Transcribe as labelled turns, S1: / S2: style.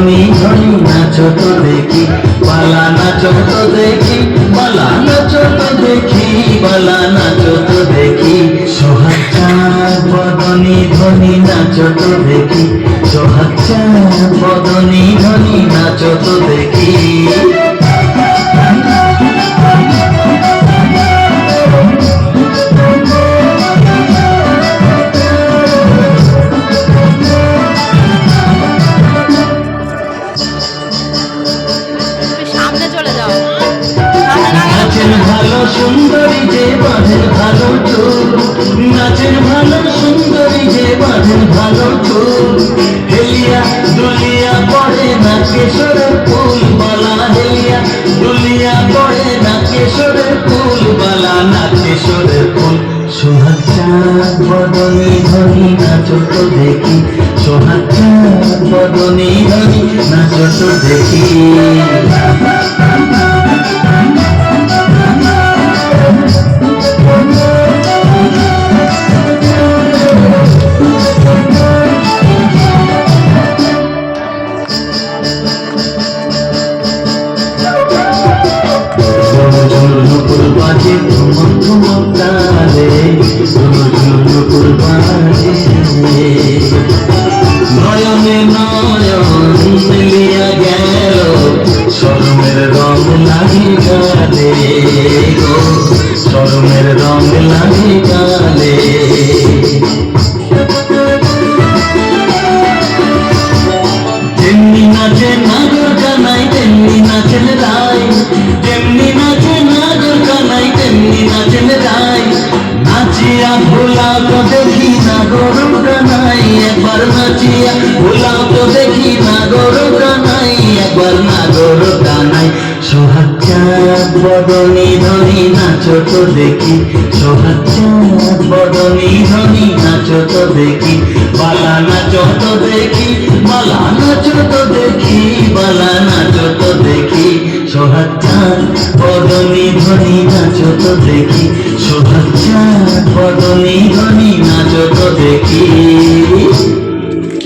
S1: বদনী ধনী নাচো তো দেখি, বালা নাচো তো দেখি, বালা নাচো তো দেখি, বালা নাচো তো দেখি। সোহাগ চাঁদ বদনী ধনী নাচো তো দেখি, সোহাগ চাঁদ বদনী ধনী নাচো তো দেখি। নাচের ভালো সুন্দরী যে বাঁধেন ভালো চুল, নাচের ভালো সুন্দরী যে বাঁধেন ভালো চুল। হেলিয়া দুলিয়া পড়ে না কেশরের ফুল, বালা হেলিয়া দুলিয়া পড়ে না কেশরের ফুল, বালা না কেশরের ফুল। সোহাগ চাঁদ বদনী ধনী নাচো তো দেখি, সোহাগ চাঁদ বদনী ধনী নাচো তো দেখি। ঝুনুকুর বাজে ঝুমক ঝুমক তালে, ঝুনুকুর বাজে নয়নে নয়ন মিলিয়া গেল, শরমের রং লাগি গালে গো, শরমের রং লাগি গালে। যেমনি নাচে নাগর কানাই তেমনি নাচেন রাই, যেমনি নাচে নাগর কানাই তেমনি নাচেন রাই। নাচিয়া ভোলা তো দেখি নাগর কানাই, একবার নাচিয়া ভোলা তো দেখি নাগর কানাই, একবার নাগর কানাই। সোহাগ চাঁদ বদনী ধনী নাচো তো দেখি, সোহাগ চাঁদ বদনী ধনী নাচো তো দেখি, বালা নাচো তো দেখি, বালা নাচো তো দেখি, বালা নাচো তো দেখি। সোহাগ চাঁদ বদনী ধনী নাচো তো দেখি, সোহাগ চাঁদ বদনী ধনী নাচো তো দেখি।